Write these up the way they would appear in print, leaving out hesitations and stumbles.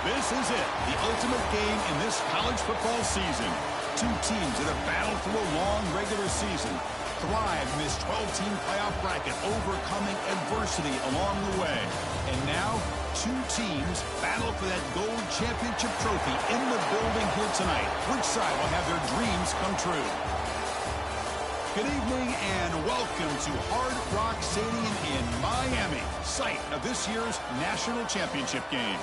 This is it, the ultimate game in this college football season. Two teams that have battled through a long regular season, thrive in this 12-team playoff bracket, overcoming adversity along the way. And now, two teams battle for that gold championship trophy in the building here tonight. Which side will have their dreams come true? Good evening and welcome to Hard Rock Stadium in Miami, site of this year's national championship game.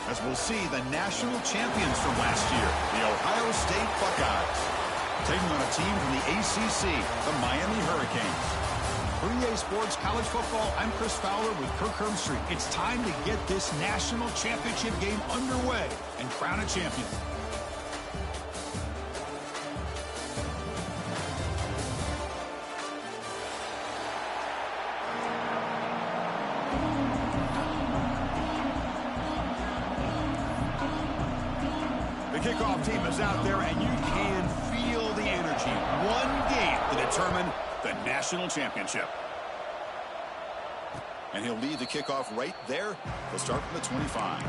As we'll see the national champions from last year, the Ohio State Buckeyes, taking on a team from the ACC, the Miami Hurricanes. For EA Sports College Football, I'm Chris Fowler with Kirk Herbstreit. It's time to get this national championship game underway and crown a champion. The kickoff team is out there, and you can feel the energy. One game to determine the national championship. And he'll lead the kickoff right there. He'll start from the 25.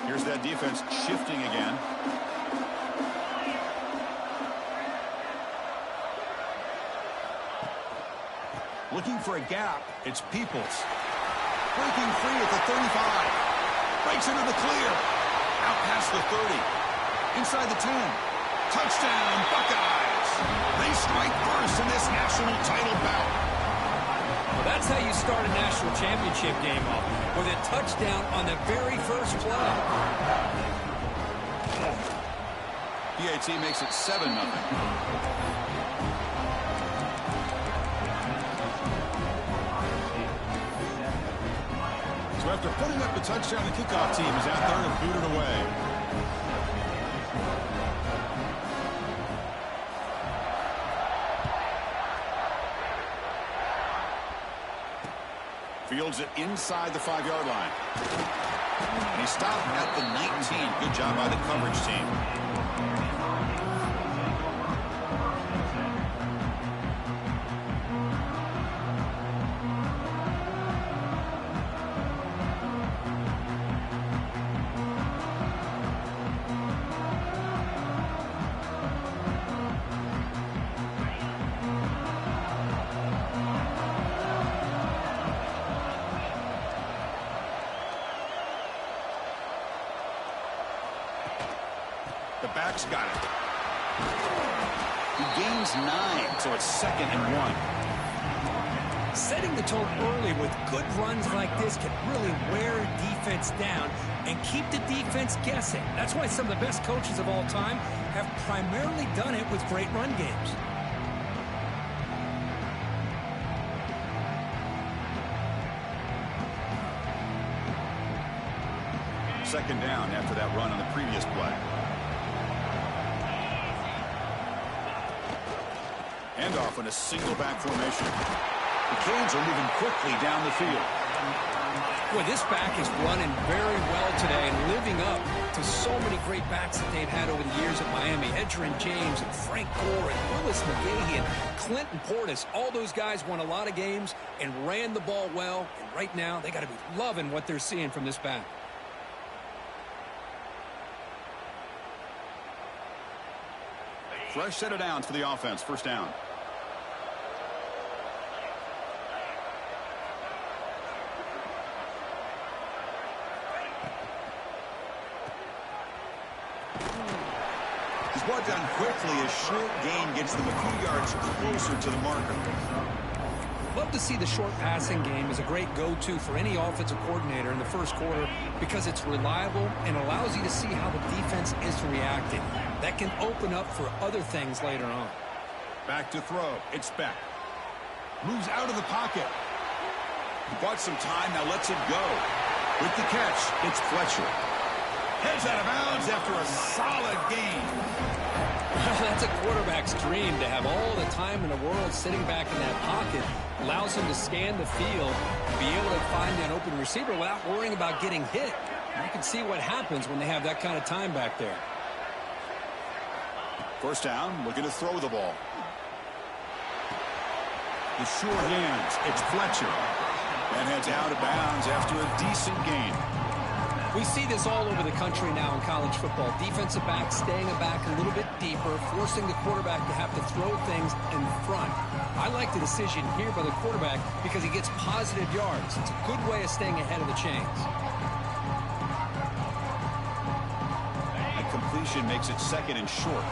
Here's that defense shifting again. Looking for a gap, it's Peoples. Breaking free at the 35. Breaks into the clear. Out past the 30. Inside the 10. Touchdown, Buckeyes. They strike first in this national title bout. Well, that's how you start a national championship game off, with a touchdown on the very first play. PAT makes it 7-0. So after putting up the touchdown, the kickoff team is out there to boot it away. Fields it inside the 5-yard line. And he stopped at the 19. Good job by the coverage team. The back's got it. He gains 9, so it's 2nd and 1. Setting the tone early with good runs like this can really wear a defense down and keep the defense guessing. That's why some of the best coaches of all time have primarily done it with great run games. Second down after that run on the previous play. Handoff in a single back formation. The Canes are moving quickly down the field. Boy, this back is running very well today and living up to so many great backs that they've had over the years at Miami. Edgerrin James and Frank Gore and Willis McGahee and Clinton Portis. All those guys won a lot of games and ran the ball well. And right now, they got to be loving what they're seeing from this back. Fresh set of downs for the offense. First down. He's brought down quickly. A short gain gets them a few yards closer to the marker. Love to see the short passing game as a great go-to for any offensive coordinator in the first quarter because it's reliable and allows you to see how the defense is reacting. That can open up for other things later on. Back to throw. It's Beck. Moves out of the pocket. He bought some time, now lets it go. With the catch, it's Fletcher. Heads out of bounds after a solid gain. That's a quarterback's dream to have all the time in the world sitting back in that pocket. Allows him to scan the field, be able to find an open receiver without worrying about getting hit. You can see what happens when they have that kind of time back there. First down, looking to throw the ball. The sure hands, it's Fletcher. And heads out of bounds after a decent gain. We see this all over the country now in college football. Defensive backs staying back a little bit deeper, forcing the quarterback to have to throw things in front. I like the decision here by the quarterback because he gets positive yards. It's a good way of staying ahead of the chains. That completion makes it second and short.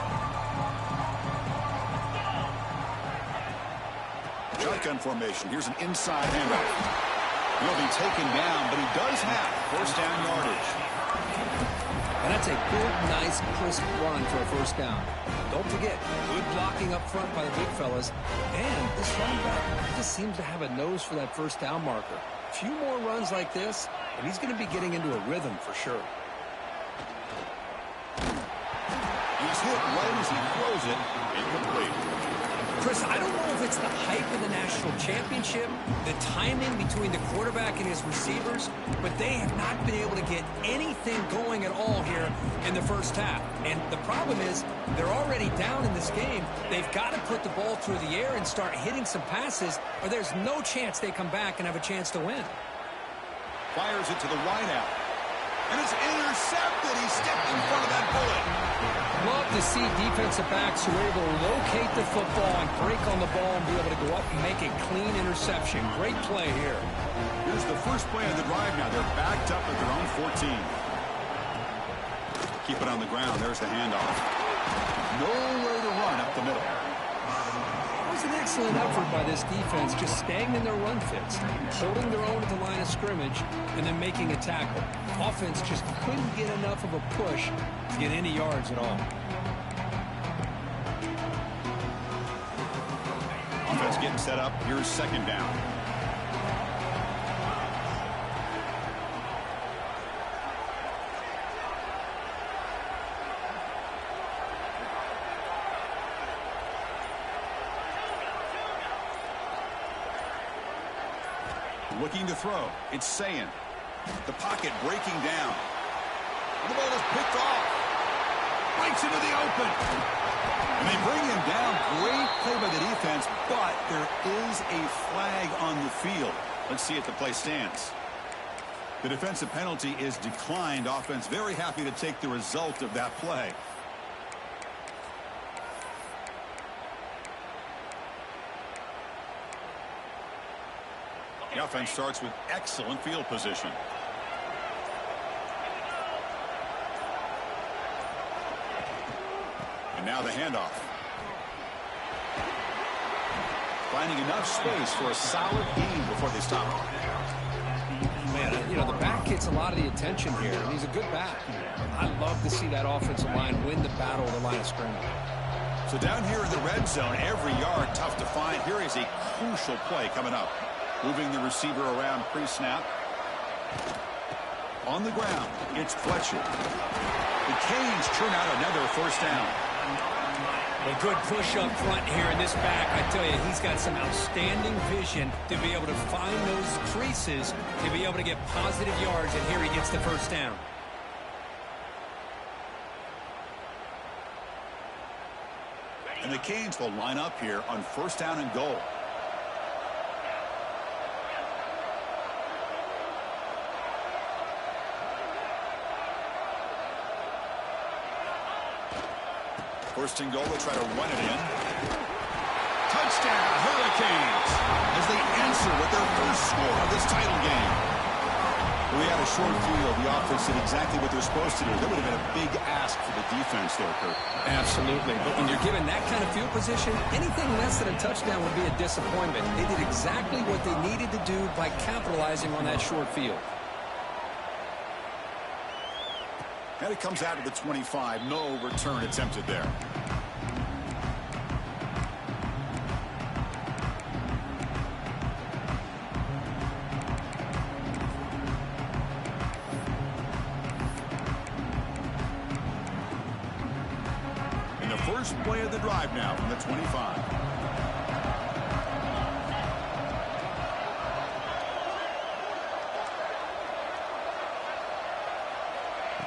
Shotgun formation. Here's an inside handoff. He'll be taken down, but he does have first down yardage. And that's a good, nice, crisp run for a first down. Don't forget, good blocking up front by the big fellas. And this running back just seems to have a nose for that first down marker. A few more runs like this, and he's going to be getting into a rhythm for sure. He's hit right as he throws it. Incomplete. Chris, I don't know if it's the hype of the national championship, the timing between the quarterback and his receivers, but they have not been able to get anything going at all here in the first half. And the problem is they're already down in this game. They've got to put the ball through the air and start hitting some passes, or there's no chance they come back and have a chance to win. Fires it to the wideout. And it's intercepted. He stepped in front of that bullet. Love to see defensive backs who are able to locate the football and break on the ball and be able to go up and make a clean interception. Great play here. Here's the first play of the drive now. They're backed up at their own 14. Keep it on the ground. There's the handoff. Nowhere to run up the middle. It was an excellent effort by this defense, just staying in their run fits, holding their own at the line of scrimmage, and then making a tackle. Offense just couldn't get enough of a push to get any yards at all. Offense getting set up. Here's second down. Looking to throw. It's Sayin. The pocket breaking down. The ball is picked off. Breaks into the open. And they bring him down. Great play by the defense, but there is a flag on the field. Let's see if the play stands. The defensive penalty is declined. Offense very happy to take the result of that play. The offense starts with excellent field position. And now the handoff. Finding enough space for a solid gain before they stop. Man, you know, the back gets a lot of the attention here, and he's a good back. I love to see that offensive line win the battle of the line of scrimmage. So down here in the red zone, every yard tough to find. Here is a crucial play coming up. Moving the receiver around pre-snap. On the ground, it's Fletcher. The Canes churn out another first down. A good push up front here in this back. I tell you, he's got some outstanding vision to be able to find those creases, to be able to get positive yards, and here he gets the first down. And the Canes will line up here on first down and goal. First and goal, they'll try to run it in. Touchdown, Hurricanes, as they answer with their first score of this title game. We had a short field. The offense did exactly what they're supposed to do. That would have been a big ask for the defense there, Kurt. Absolutely. But when you're given that kind of field position, anything less than a touchdown would be a disappointment. They did exactly what they needed to do by capitalizing on that short field. And it comes out of the 25. No return attempted there. And the first play of the drive now from the 25.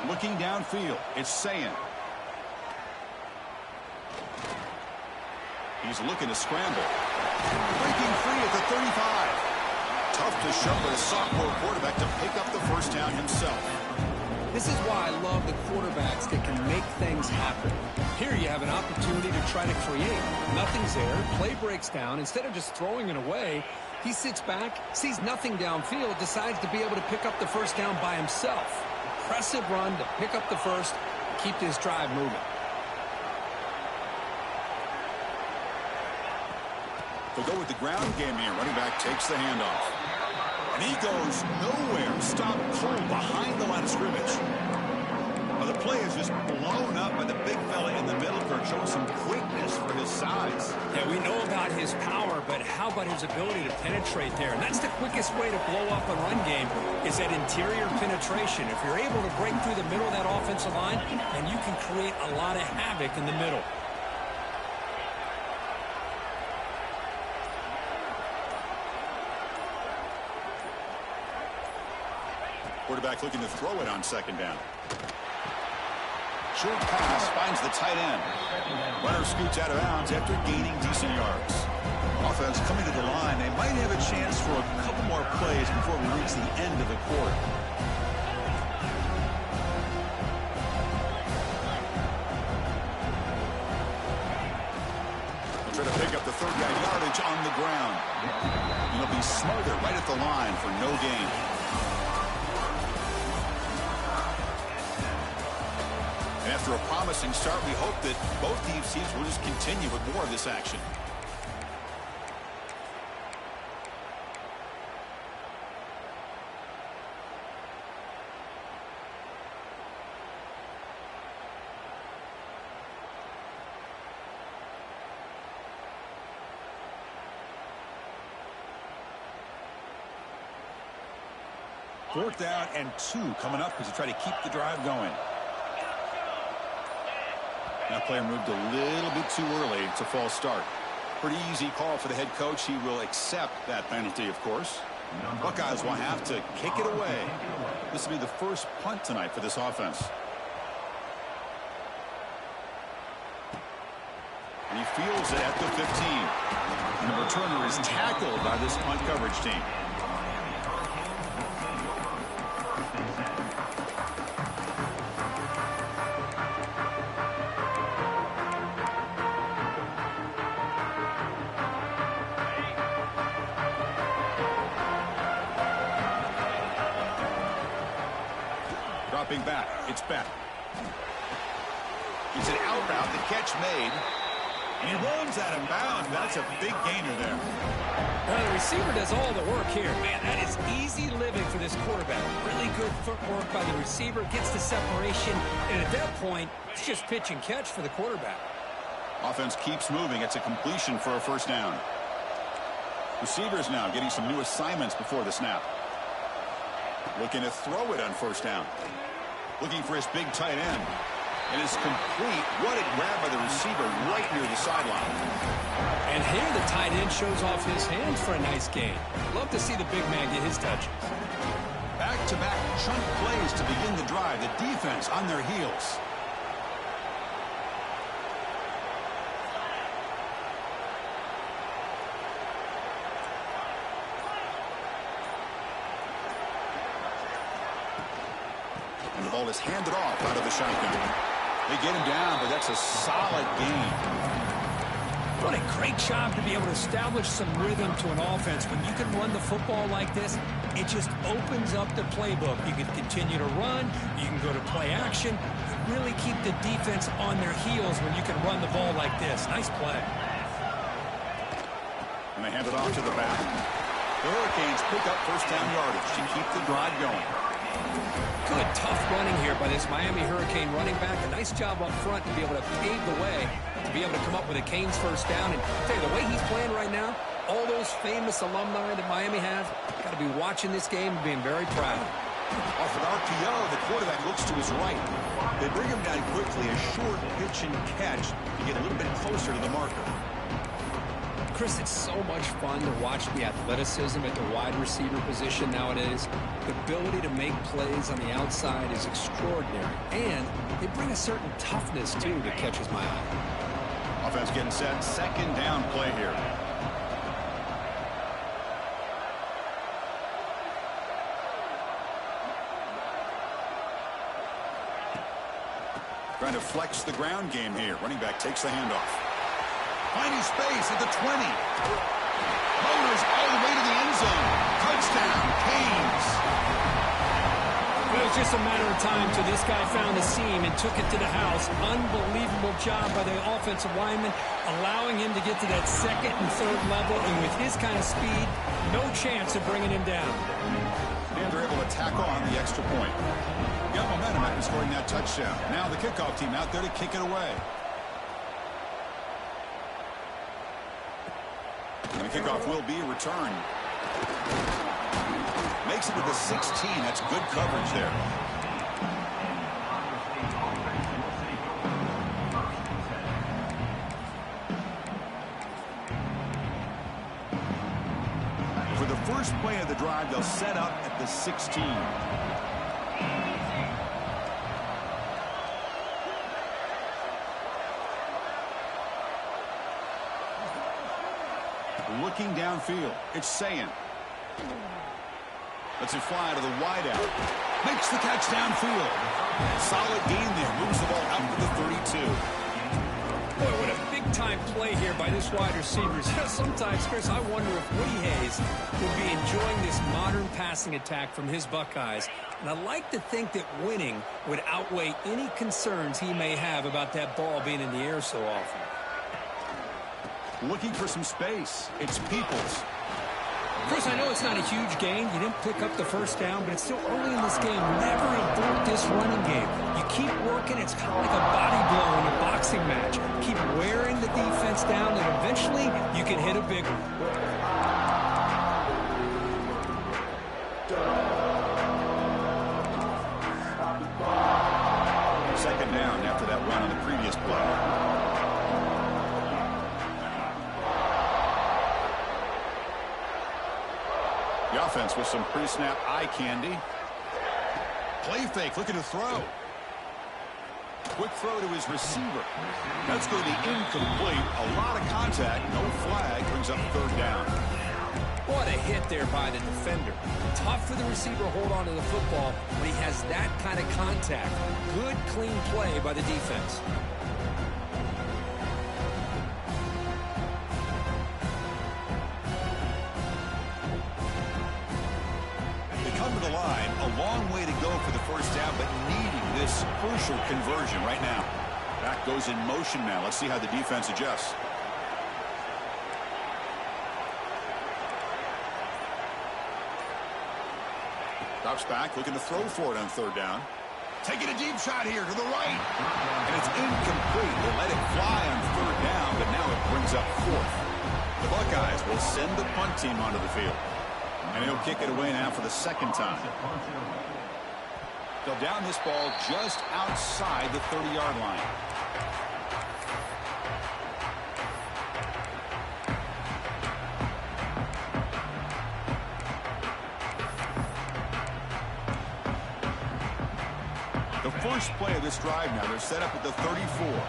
Looking downfield, it's Sayin. He's looking to scramble. Breaking free at the 35. Tough to show for the sophomore quarterback to pick up the first down himself. This is why I love the quarterbacks that can make things happen. Here you have an opportunity to try to create. Nothing's there. Play breaks down. Instead of just throwing it away, he sits back, sees nothing downfield, decides to be able to pick up the first down by himself. Impressive run to pick up the first, keep this drive moving. They'll go with the ground game here. Running back takes the handoff. And he goes nowhere. Stopped cold behind the line of scrimmage. Well, the play is just blown up by the big fella in the middle. Kirk showing some quickness for his size. Yeah, we know about his power, but how about his ability to penetrate there? And that's the quickest way to blow up a run game is that interior penetration. If you're able to break through the middle of that offensive line, then you can create a lot of havoc in the middle. Quarterback looking to throw it on second down. Short pass finds the tight end. Runner scoots out of bounds after gaining decent yards. Offense coming to the line. They might have a chance for a couple more plays before we reach the end of the quarter. They'll try to pick up the third down yardage on the ground. And they'll be smothered right at the line for no gain. After a promising start, we hope that both these teams will just continue with more of this action. Fourth down and 2 coming up as they try to keep the drive going. That player moved a little bit too early. It's a false start. Pretty easy call for the head coach. He will accept that penalty, of course. Buckeyes will have to kick it away. This will be the first punt tonight for this offense. And he fields it at the 15. And the returner is tackled by this punt coverage team. Dropping back, it's Beck. It's an out route, the catch made. And he runs out of bounds. That's a big gainer there. Well, the receiver does all the work here. Man, that is easy living for this quarterback. Really good footwork by the receiver, gets the separation. And at that point, it's just pitch and catch for the quarterback. Offense keeps moving. It's a completion for a first down. Receivers now getting some new assignments before the snap. Looking to throw it on first down. Looking for his big tight end. And it's complete. What a grab by the receiver right near the sideline. And here the tight end shows off his hands for a nice gain. Love to see the big man get his touches. Back-to-back chunk plays to begin the drive. The defense on their heels. And the ball is handed off out of the shotgun. They get him down, but that's a solid gain. What a great job to be able to establish some rhythm to an offense. When you can run the football like this, it just opens up the playbook. You can continue to run. You can go to play action. You really keep the defense on their heels when you can run the ball like this. Nice play. And they hand it off to the back. The Hurricanes pick up first down yardage to keep the drive going. Good, tough running here by this Miami Hurricane running back. A nice job up front to be able to pave the way, to be able to come up with a Canes first down. And I'll tell you, the way he's playing right now, all those famous alumni that Miami has, got to be watching this game and being very proud. Off an RPO, the quarterback looks to his right. They bring him down quickly, a short pitch and catch to get a little bit closer to the marker. Chris, it's so much fun to watch the athleticism at the wide receiver position nowadays. The ability to make plays on the outside is extraordinary, and they bring a certain toughness, too, that catches my eye. Offense getting set. Second down play here. Trying to flex the ground game here. Running back takes the handoff. Finding space at the 20. Motors all the way to the end zone. Touchdown, Canes. It was just a matter of time till this guy found the seam and took it to the house. Unbelievable job by the offensive lineman, allowing him to get to that second and third level. And with his kind of speed, no chance of bringing him down. And they're able to tack on the extra point. Got momentum after scoring that touchdown. Now the kickoff team out there to kick it away. And the kickoff will be returned. Makes it to the 16. That's good coverage there. For the first play of the drive, they'll set up at the 16. Looking downfield, it's Sayan. Lets it fly to the wideout. Makes the catch downfield. Solid gain there. Moves the ball out to the 32. Boy, what a big-time play here by this wide receiver. Sometimes, Chris, I wonder if Woody Hayes would be enjoying this modern passing attack from his Buckeyes. And I like to think that winning would outweigh any concerns he may have about that ball being in the air so often. Looking for some space. It's Peoples. Chris, I know it's not a huge gain. You didn't pick up the first down, but it's still early in this game. Never abort this running game. You keep working. It's kind of like a body blow in a boxing match. Keep wearing the defense down, and eventually you can hit a big one. Second down after that run on the previous play. The offense with some pre-snap eye candy. Play fake, looking to throw. Quick throw to his receiver. That's going to be incomplete. A lot of contact, no flag, brings up third down. What a hit there by the defender. Tough for the receiver to hold on to the football when he has that kind of contact. Good, clean play by the defense. The line, a long way to go for the first down, but needing this crucial conversion right now. Back goes in motion now. Let's see how the defense adjusts. Drops back, looking to throw for it on third down. Taking a deep shot here to the right. And it's incomplete. They let it fly on third down, but now it brings up fourth. The Buckeyes will send the punt team onto the field. And he'll kick it away now for the second time. They'll down this ball just outside the 30-yard line. The first play of this drive now, they're set up at the 34.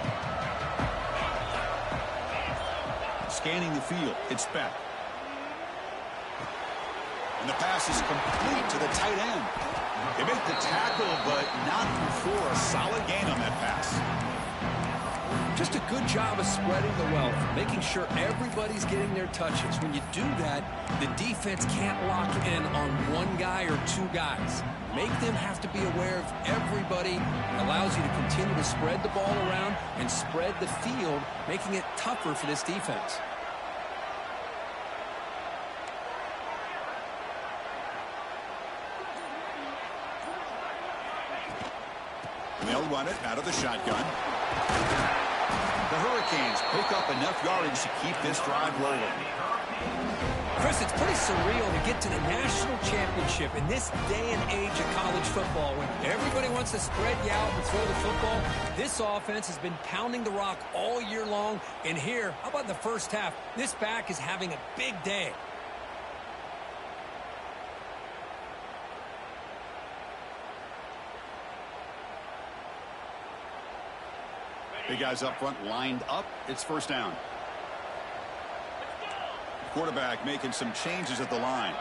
Scanning the field, it's Beck. And the pass is complete to the tight end. They make the tackle, but not before a solid gain on that pass. Just a good job of spreading the wealth, making sure everybody's getting their touches. When you do that, the defense can't lock in on one guy or two guys. Make them have to be aware of everybody. Allows you to continue to spread the ball around and spread the field, making it tougher for this defense. They'll run it out of the shotgun. The Hurricanes pick up enough yardage to keep this drive rolling. Chris, it's pretty surreal to get to the national championship in this day and age of college football when everybody wants to spread you out and throw the football. This offense has been pounding the rock all year long. And here, how about in the first half? This back is having a big day. Big guys up front lined up. It's first down. Quarterback making some changes at the line.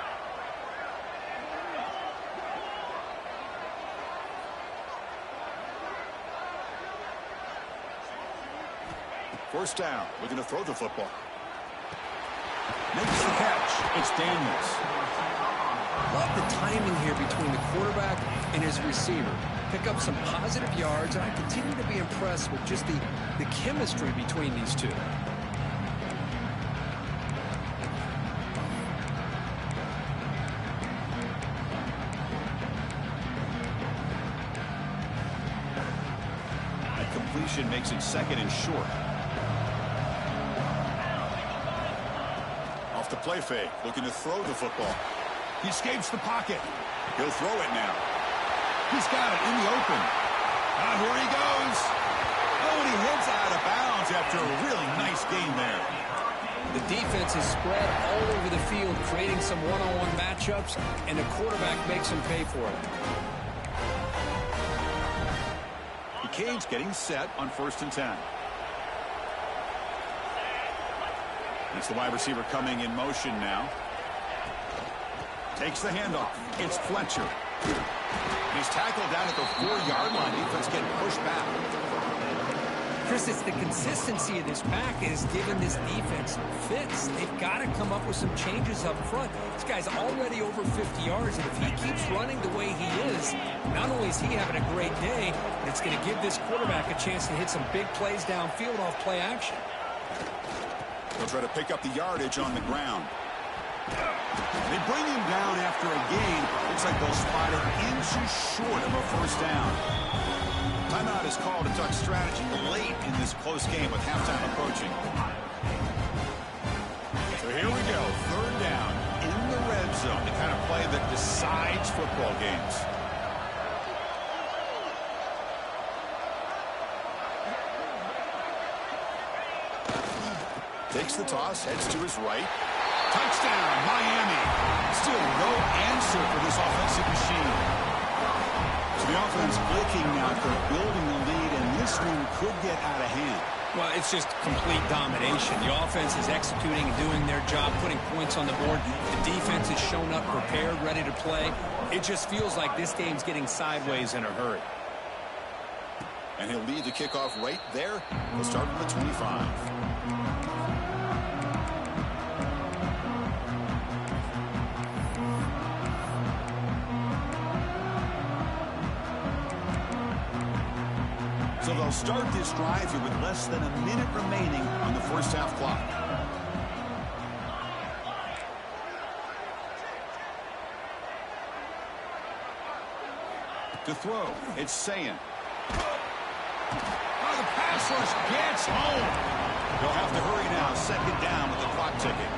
First down. We're going to throw the football. Makes the catch. It's Daniels. Love the timing here between the quarterback and his receiver. Pick up some positive yards, and I continue to be impressed with just the chemistry between these two. That completion makes it second and short. Off the play fake, looking to throw the football. He escapes the pocket. He'll throw it now. He's got it in the open. Here he goes. Oh, and he heads out of bounds after a really nice game there. The defense is spread all over the field, creating some one-on-one matchups, and the quarterback makes him pay for it. The Canes getting set on 1st and 10. It's the wide receiver coming in motion now. Takes the handoff. It's Fletcher. He's tackled down at the 4-yard line. Defense getting pushed back. Chris, it's the consistency of this back is giving this defense fits. They've got to come up with some changes up front. This guy's already over 50 yards, and if he keeps running the way he is, not only is he having a great day, but it's going to give this quarterback a chance to hit some big plays downfield off play action. They'll try to pick up the yardage on the ground. They bring him down after a gain. Looks like they'll spot it inches short of a first down. Timeout is called to Duck strategy late in this close game with halftime approaching. So here we go. 3rd down in the red zone. The kind of play that decides football games. Takes the toss, heads to his right. Touchdown, Miami. Still no answer for this offensive machine. So the offense blinking now for building the lead, and this one could get out of hand. Well, it's just complete domination. The offense is executing and doing their job, putting points on the board. The defense has shown up prepared, ready to play. It just feels like this game's getting sideways in a hurry. And he'll lead the kickoff right there. He'll start from the 25. So they'll start this drive here with less than a minute remaining on the first half clock. To throw, it's Sayin. Oh, the pass rush gets home. They'll have to hurry now. 2nd down with the clock ticking.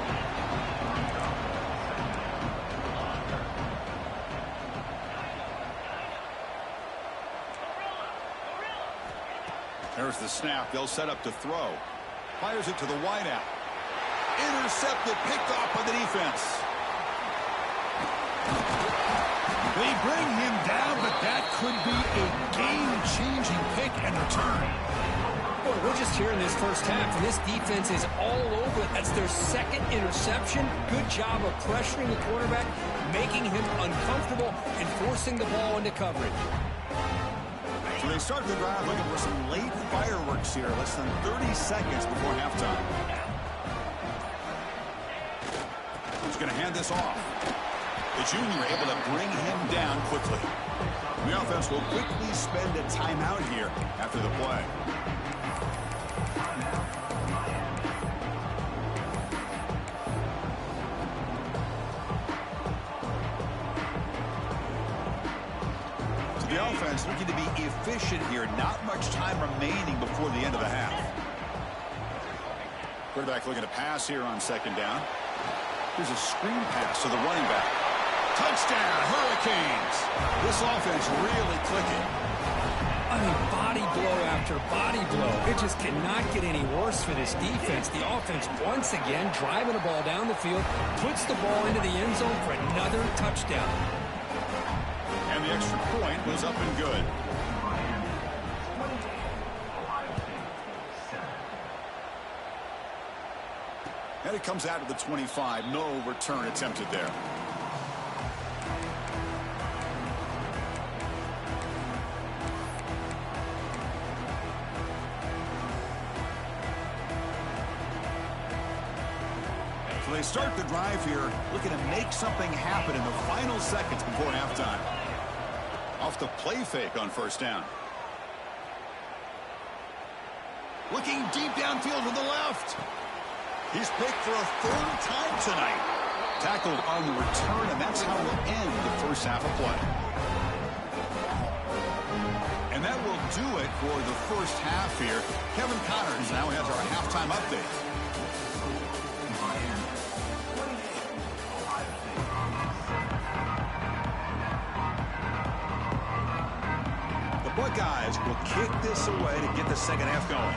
There's the snap. They'll set up to throw. Fires it to the wideout. Intercepted, picked off by the defense. They bring him down, but that could be a game-changing pick and return. Boy, we're just here in this first half, and this defense is all over it. That's their 2nd interception. Good job of pressuring the quarterback, making him uncomfortable, and forcing the ball into coverage. So they start the drive looking for some late fireworks here, less than 30 seconds before halftime. He's going to hand this off. The junior able to bring him down quickly. The offense will quickly spend a timeout here after the play. The offense looking to be efficient here. Not much time remaining before the end of the half. Quarterback looking to pass here on 2nd down. Here's a screen pass to the running back. Touchdown, Hurricanes. This offense really clicking. I mean, body blow after body blow. It just cannot get any worse for this defense. The offense, once again, driving the ball down the field, puts the ball into the end zone for another touchdown. And the extra point was up and good. And it comes out of the 25. No return attempted there. So they start the drive here, looking to make something happen in the final seconds before halftime. Off the play fake on first down. Looking deep downfield to the left. He's picked for a third time tonight. Tackled on the return, and that's how we'll end the first half of play. And that will do it for the first half here. Kevin Connors now has our halftime update. The Buckeyes will kick this away to get the second half going.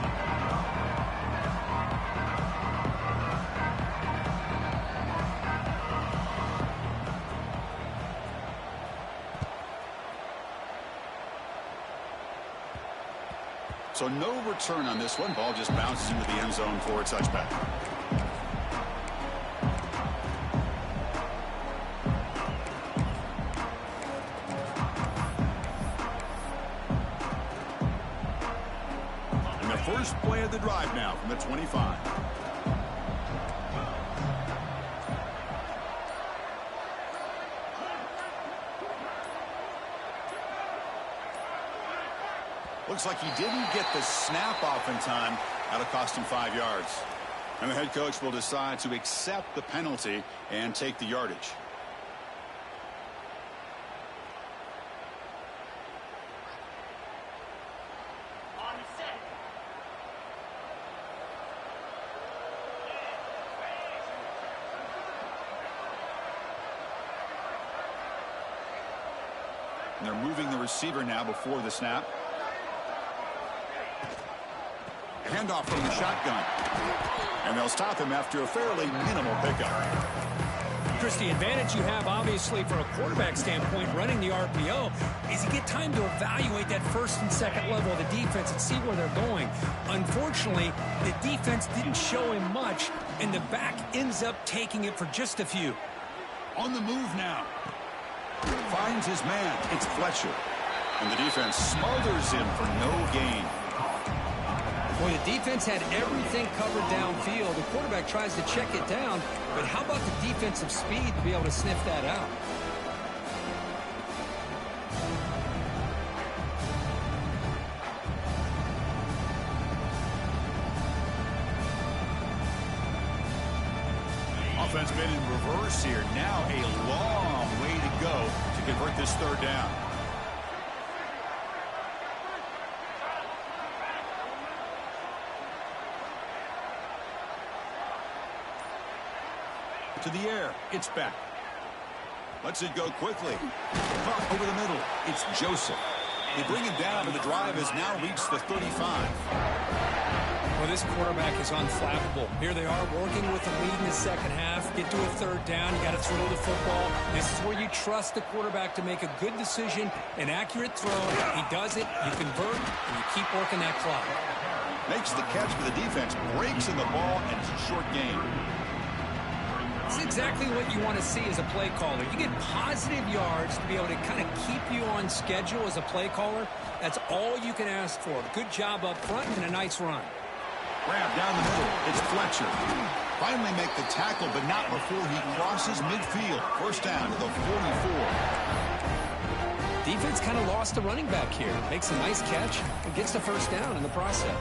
So no return on this one. Ball just bounces into the end zone for a touchback. And the first play of the drive now from the 25. Looks like he didn't get the snap off in time. That'll cost him 5 yards. And the head coach will decide to accept the penalty and take the yardage. And they're moving the receiver now before the snap. Handoff from the shotgun. And they'll stop him after a fairly minimal pickup. Chris, the advantage you have, obviously, from a quarterback standpoint, running the RPO, is you get time to evaluate that first and second level of the defense and see where they're going. Unfortunately, the defense didn't show him much, and the back ends up taking it for just a few. On the move now. Finds his man. It's Fletcher. And the defense smothers him for no gain. Well, the defense had everything covered downfield. The quarterback tries to check it down, but how about the defensive speed to be able to sniff that out? Offense been in reverse here. Now a long way to go to convert this third down. To the air. It's back. Lets it go quickly. Caught over the middle. It's Joseph. They bring him down, and the drive has now reached the 35. Well, this quarterback is unflappable. Here they are working with the lead in the second half. Get to a third down. You got to throw the football. This is where you trust the quarterback to make a good decision, an accurate throw. He does it. You convert, and you keep working that clock. Makes the catch for the defense. Breaks in the ball, and it's a short gain. It's exactly what you want to see as a play caller. You get positive yards to be able to kind of keep you on schedule as a play caller. That's all you can ask for. Good job up front and a nice run. Grab down the middle. It's Fletcher. Finally make the tackle, but not before he crosses midfield. First down to the 44. Defense kind of lost the running back here. Makes a nice catch and gets the first down in the process.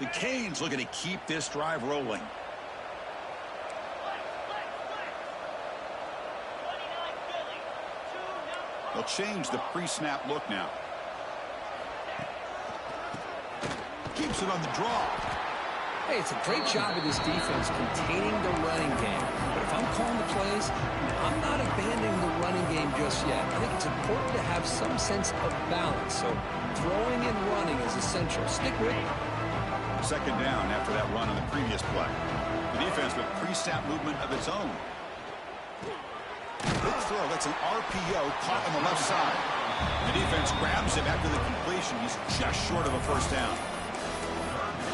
The Canes looking to keep this drive rolling. They'll change the pre-snap look now. Keeps it on the draw. Hey, it's a great job of this defense containing the running game. But if I'm calling the plays, I'm not abandoning the running game just yet. I think it's important to have some sense of balance. So throwing and running is essential. Stick with it. Second down after that run on the previous play. The defense with pre-snap movement of its own. Big throw. That's an RPO caught on the left side. The defense grabs him after the completion. He's just short of a first down.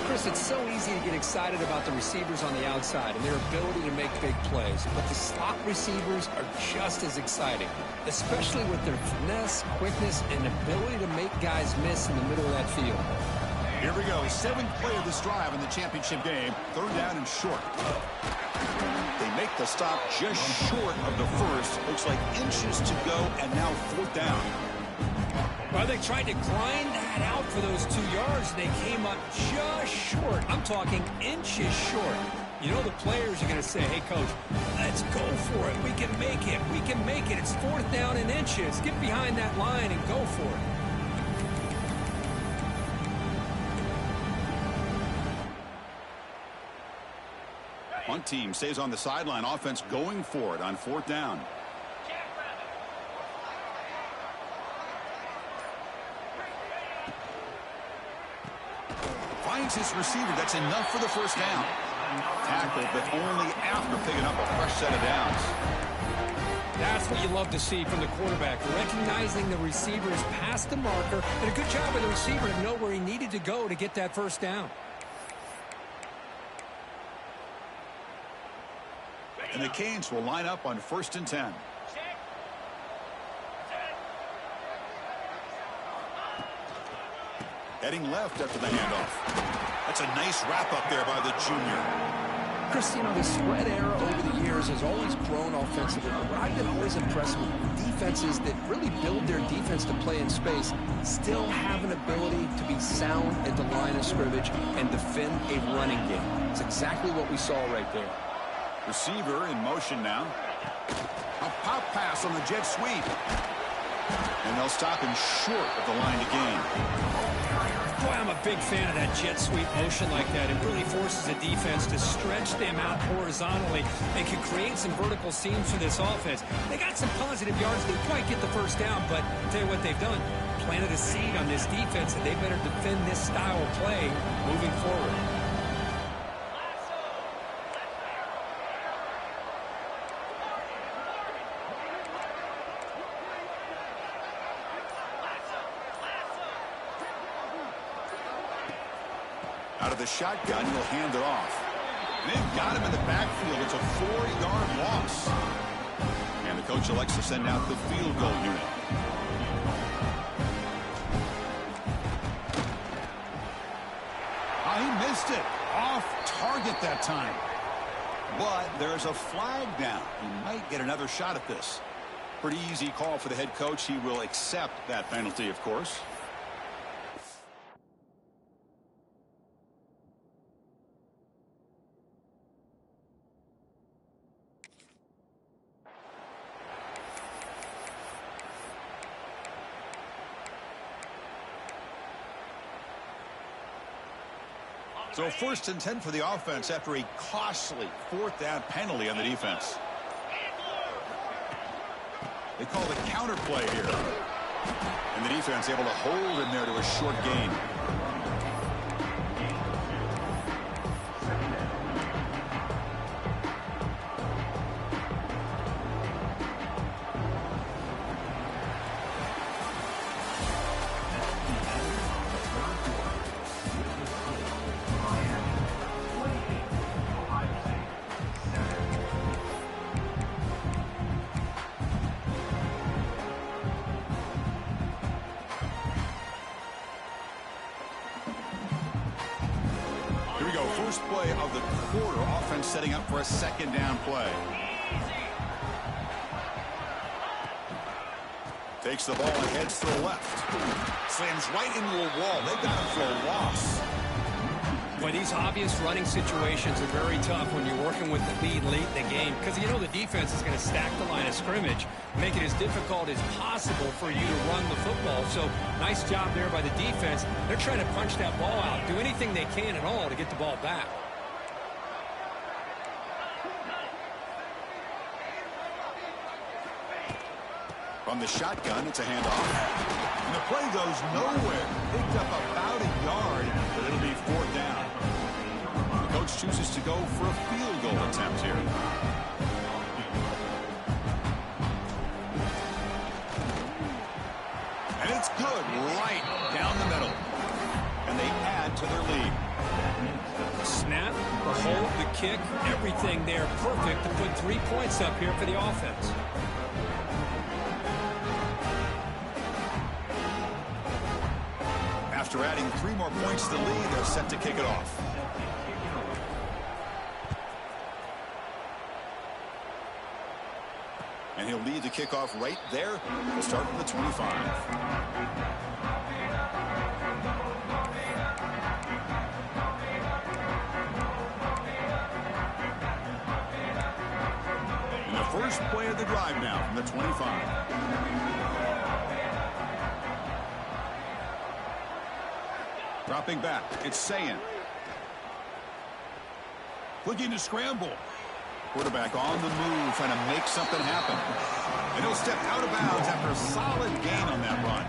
Chris, it's so easy to get excited about the receivers on the outside and their ability to make big plays. But the slot receivers are just as exciting, especially with their finesse, quickness, and ability to make guys miss in the middle of that field. Here we go. 7th play of this drive in the championship game. 3rd down and short. They make the stop just short of the first. Looks like inches to go, and now 4th down. Well, they tried to grind that out for those 2 yards. They came up just short. I'm talking inches short. You know the players are going to say, hey, Coach, let's go for it. We can make it. We can make it. It's 4th down in inches. Get behind that line and go for it. One team stays on the sideline. Offense going for it on 4th down. Finds his receiver. That's enough for the first down. Tackled, but only after picking up a fresh set of downs. That's what you love to see from the quarterback, recognizing the receiver's past the marker, and a good job of the receiver to know where he needed to go to get that first down. And the Canes will line up on 1st and 10. Heading left after the handoff. That's a nice wrap-up there by the junior. Chris, you know, the spread era over the years has always grown offensively. But what I've been always impressed with defenses that really build their defense to play in space still have an ability to be sound at the line of scrimmage and defend a running game. It's exactly what we saw right there. Receiver in motion now. A pop pass on the jet sweep. And they'll stop him short of the line to gain. Boy, I'm a big fan of that jet sweep motion like that. It really forces the defense to stretch them out horizontally and can create some vertical seams for this offense. They got some positive yards. Didn't quite get the first down, but I'll tell you what they've done. Planted a seed on this defense, and they better defend this style of play moving forward. Out of the shotgun, he'll hand it off. They've got him in the backfield. It's a 4-yard loss. And the coach elects to send out the field goal unit. Oh, he missed it. Off target that time. But there's a flag down. He might get another shot at this. Pretty easy call for the head coach. He will accept that penalty, of course. So 1st and 10 for the offense after a costly 4th down penalty on the defense. They call the counter play here. And the defense able to hold him there to a short gain. First play of the quarter. Offense setting up for a 2nd down play. Takes the ball and heads to the left. Slams right into a wall. They got him for a loss. Boy, these obvious running situations are very tough when you're working with the lead late in the game because you know the defense is going to stack the line of scrimmage, make it as difficult as possible for you to run the football. So nice job there by the defense. They're trying to punch that ball out, do anything they can at all to get the ball back. From the shotgun, it's a handoff. And the play goes nowhere. Picked up about a yard, but it'll be 4th down. The coach chooses to go for a field goal attempt here. And it's good right down the middle. And they add to their lead. Snap, the hold, the kick, everything there perfect to put 3 points up here for the offense. After adding 3 more points to the lead, they're set to kick it off. And he'll lead the kickoff right there. We'll start from the 25. And the first play of the drive now from the 25. Dropping back, it's Sayin. Looking to scramble. Quarterback on the move, trying to make something happen. And he'll step out of bounds after a solid gain on that run.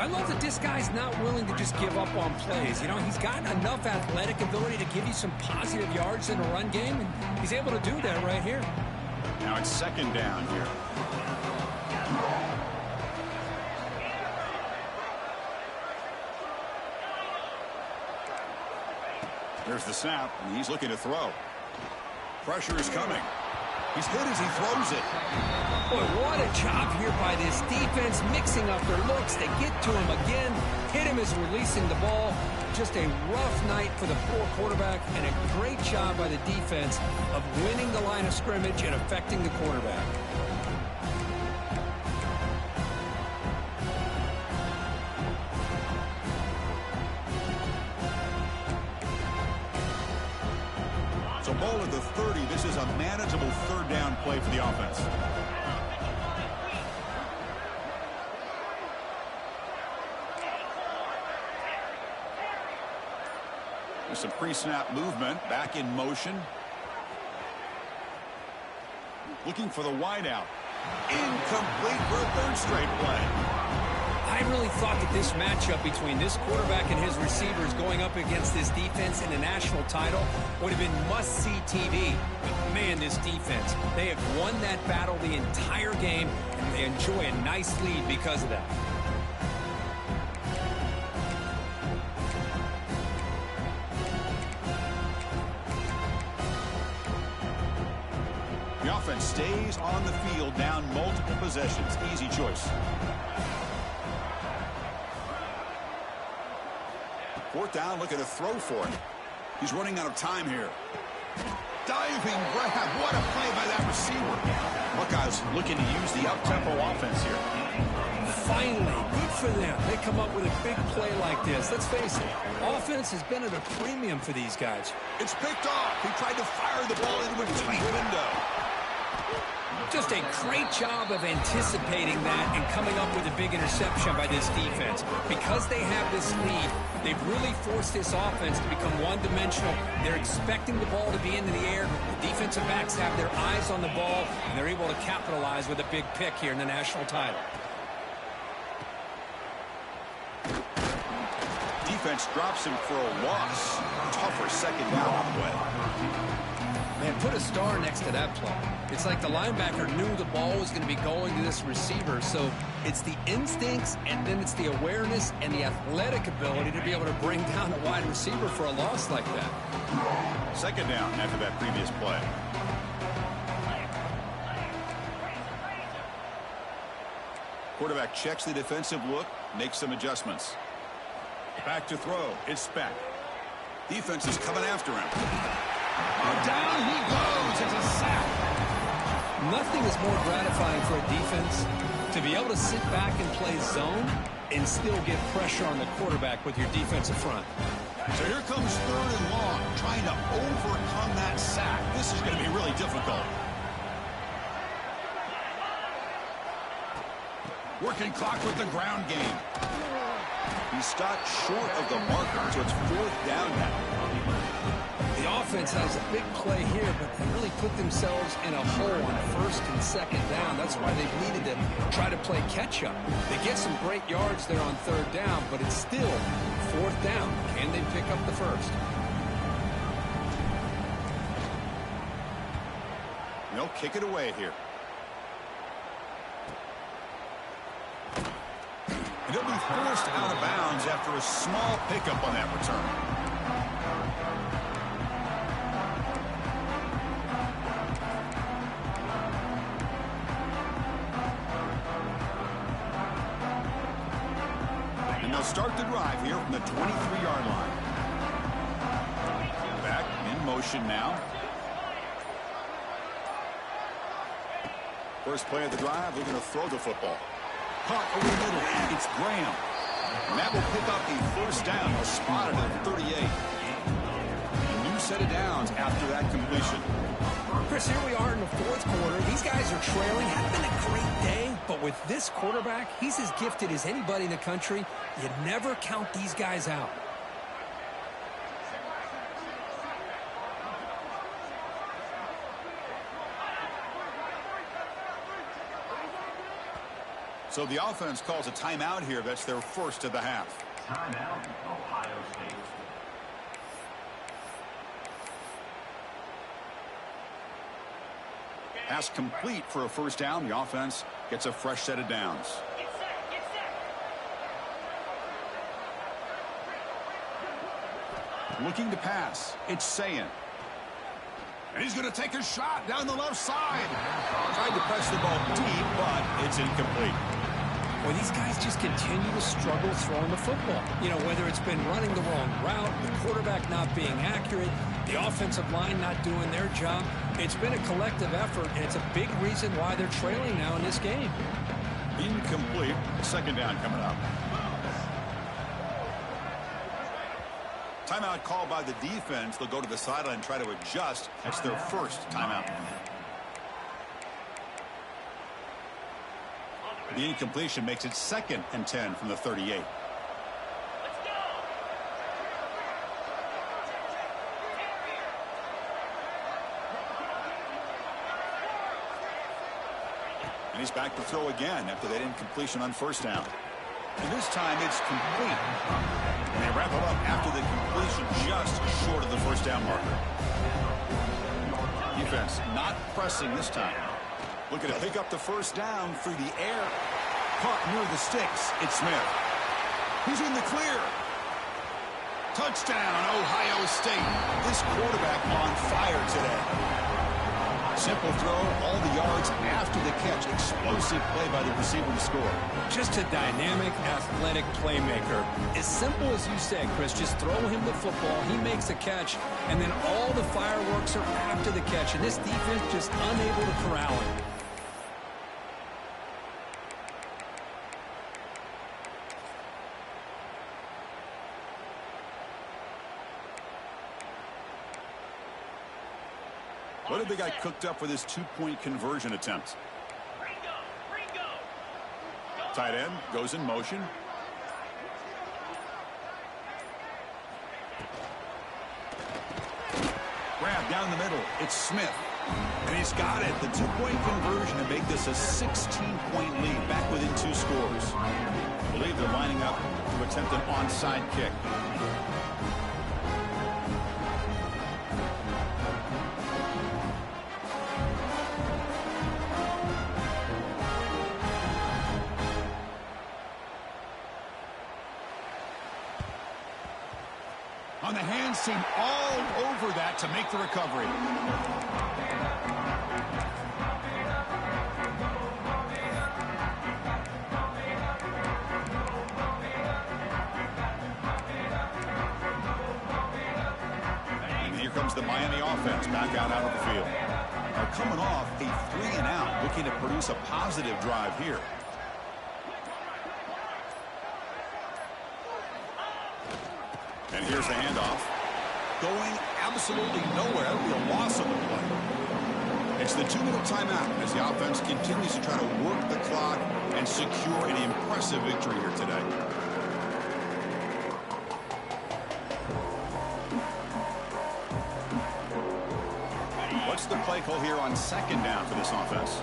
I love that this guy's not willing to just give up on plays. You know, he's got enough athletic ability to give you some positive yards in a run game, and he's able to do that right here. Now it's 2nd down here. There's the snap, and he's looking to throw. Pressure is coming. He's hit as he throws it. Boy, what a job here by this defense, mixing up their looks. They get to him again, hit him as releasing the ball. Just a rough night for the poor quarterback, and a great job by the defense of winning the line of scrimmage and affecting the quarterback. So ball at the 30. This is a manageable 3rd down play for the offense. There's some pre-snap movement. Back in motion. Looking for the wideout. Incomplete for a 3rd straight play. I really thought that this matchup between this quarterback and his receivers going up against this defense in the national title would have been must-see TV. But man, this defense, they have won that battle the entire game, and they enjoy a nice lead because of that. The offense stays on the field, down multiple possessions. Easy choice. 4th down, looking to throw for it. He's running out of time here. Diving grab. What a play by that receiver. Buckeyes looking to use the up-tempo offense here. Finally, good for them. They come up with a big play like this. Let's face it, offense has been at a premium for these guys. It's picked off. He tried to fire the ball into a tight window. Just a great job of anticipating that and coming up with a big interception by this defense. Because they have this lead, they've really forced this offense to become one-dimensional. They're expecting the ball to be into the air. The defensive backs have their eyes on the ball, and they're able to capitalize with a big pick here in the national title. Defense drops him for a loss. Tougher 2nd down on the way. Man, put a star next to that play. It's like the linebacker knew the ball was going to be going to this receiver. So it's the instincts, and then it's the awareness and the athletic ability to be able to bring down a wide receiver for a loss like that. 2nd down after that previous play. Quarterback checks the defensive look, makes some adjustments. Back to throw. It's Speck. Defense is coming after him. Down he goes. It's a sack. Nothing is more gratifying for a defense to be able to sit back and play zone and still get pressure on the quarterback with your defensive front. So here comes 3rd and long, trying to overcome that sack. This is going to be really difficult. Working clock with the ground game. He stopped short of the marker, so it's 4th down now. The offense has a big play here, but they really put themselves in a hole on 1st and 2nd down. That's why they've needed to try to play catch-up. They get some great yards there on 3rd down, but it's still 4th down. Can they pick up the 1st? They'll kick it away here. And he'll be forced out of bounds after a small pickup on that return. And they'll start the drive here from the 23-yard line. Back in motion now. First play of the drive, they're going to throw the football. Caught over the middle. It's Graham. And that will pick up a 1st down. They'll spot it at 38. A new set of downs after that completion. Chris, here we are in the 4th quarter. These guys are trailing. Had been a great day, but with this quarterback, he's as gifted as anybody in the country. You never count these guys out. So the offense calls a timeout here. That's their 1st of the half. Timeout, Ohio State. Pass complete for a 1st down. The offense gets a fresh set of downs. Looking to pass. It's Sayin. And he's going to take a shot down the left side. Tried to press the ball deep, but it's incomplete. Well, these guys just continue to struggle throwing the football. You know, whether it's been running the wrong route, the quarterback not being accurate, the offensive line not doing their job. It's been a collective effort, and it's a big reason why they're trailing now in this game. Incomplete. 2nd down coming up. Timeout called by the defense. They'll go to the sideline and try to adjust. That's their 1st timeout. The incompletion makes it 2nd and 10 from the 38. And he's back to throw again after that incompletion on 1st down. And this time it's complete. And they wrap it up after the completion just short of the 1st down marker. Defense not pressing this time. Looking to pick up the 1st down through the air. Caught near the sticks. It's Smith. He's in the clear. Touchdown, Ohio State. This quarterback on fire today. Simple throw, all the yards after the catch. Explosive play by the receiver to score. Just a dynamic, athletic playmaker. As simple as you said, Chris, just throw him the football, he makes a catch, and then all the fireworks are after the catch. And this defense just unable to corral him. What have they got cooked up for this 2-point conversion attempt? Tight end goes in motion. Grab down the middle. It's Smith. And he's got it. The 2-point conversion to make this a 16-point lead. Back within 2 scores. I believe they're lining up to attempt an onside kick. On the hands seem all over that to make the recovery. And here comes the Miami offense back out of the field. They're coming off a 3-and-out, looking to produce a positive drive here. And Here's the handoff. Going absolutely nowhere. That would be a loss on the play. It's the 2-minute timeout as the offense continues to try to work the clock and secure an impressive victory here today. What's the play call here on second down for this offense?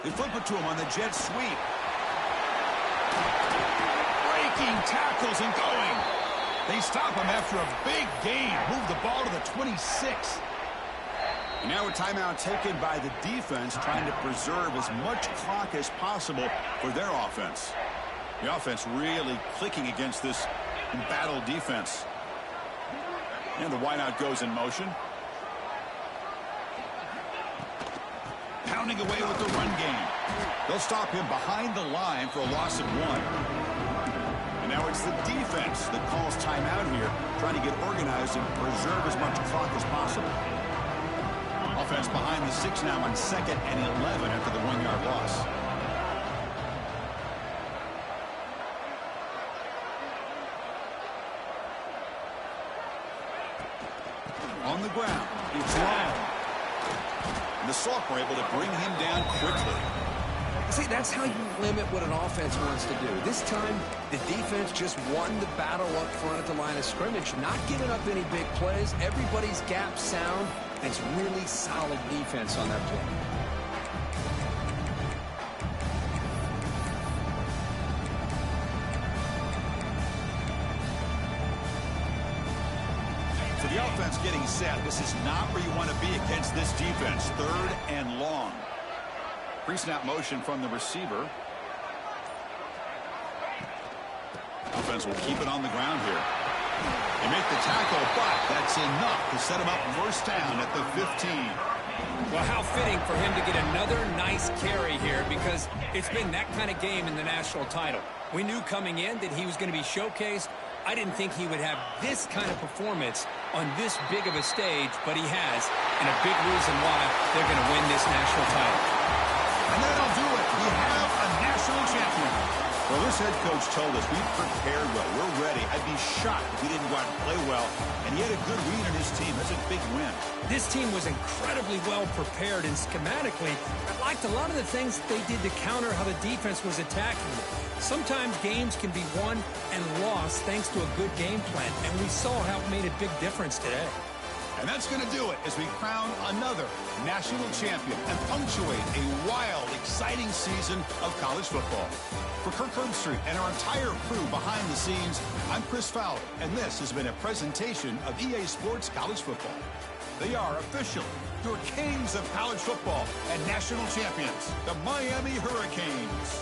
They flip it to him on the jet sweep. Breaking tackles and going. They stop him after a big gain. Move the ball to the 26. And now a timeout taken by the defense, trying to preserve as much clock as possible for their offense. The offense really clicking against this embattled defense. And the wideout goes in motion. Pounding away with the run game. They'll stop him behind the line for a loss of 1. And now it's the defense that calls timeout here, trying to get organized and preserve as much clock as possible. Offense behind the 6 now on 2nd and 11 after the 1-yard loss. On the ground, it's long. And the Salk were able to bring him down quickly. See, that's how you limit what an offense wants to do. This time, the defense just won the battle up front at the line of scrimmage, not giving up any big plays. Everybody's gap sound. It's really solid defense on that play. For the offense getting set, this is not where you want to be against this defense. 3rd and long. Pre-snap motion from the receiver. Offense will keep it on the ground here. They make the tackle, but that's enough to set him up first down at the 15. Well, how fitting for him to get another nice carry here, because it's been that kind of game in the national title. We knew coming in that he was going to be showcased. I didn't think he would have this kind of performance on this big of a stage, but he has, and a big reason why they're going to win this national title. And that'll do it. We have a national champion. Well, this head coach told us we prepared well. We're ready. I'd be shocked if he didn't go out and play well. And he had a good read on his team. That's a big win. This team was incredibly well prepared, and schematically, I liked a lot of the things they did to counter how the defense was attacking them. Sometimes games can be won and lost thanks to a good game plan, and we saw how it made a big difference today. And that's going to do it as we crown another national champion and punctuate a wild, exciting season of college football. For Kirk Herbstreit and our entire crew behind the scenes, I'm Chris Fowler, and this has been a presentation of EA Sports College Football. They are officially your kings of college football and national champions, the Miami Hurricanes.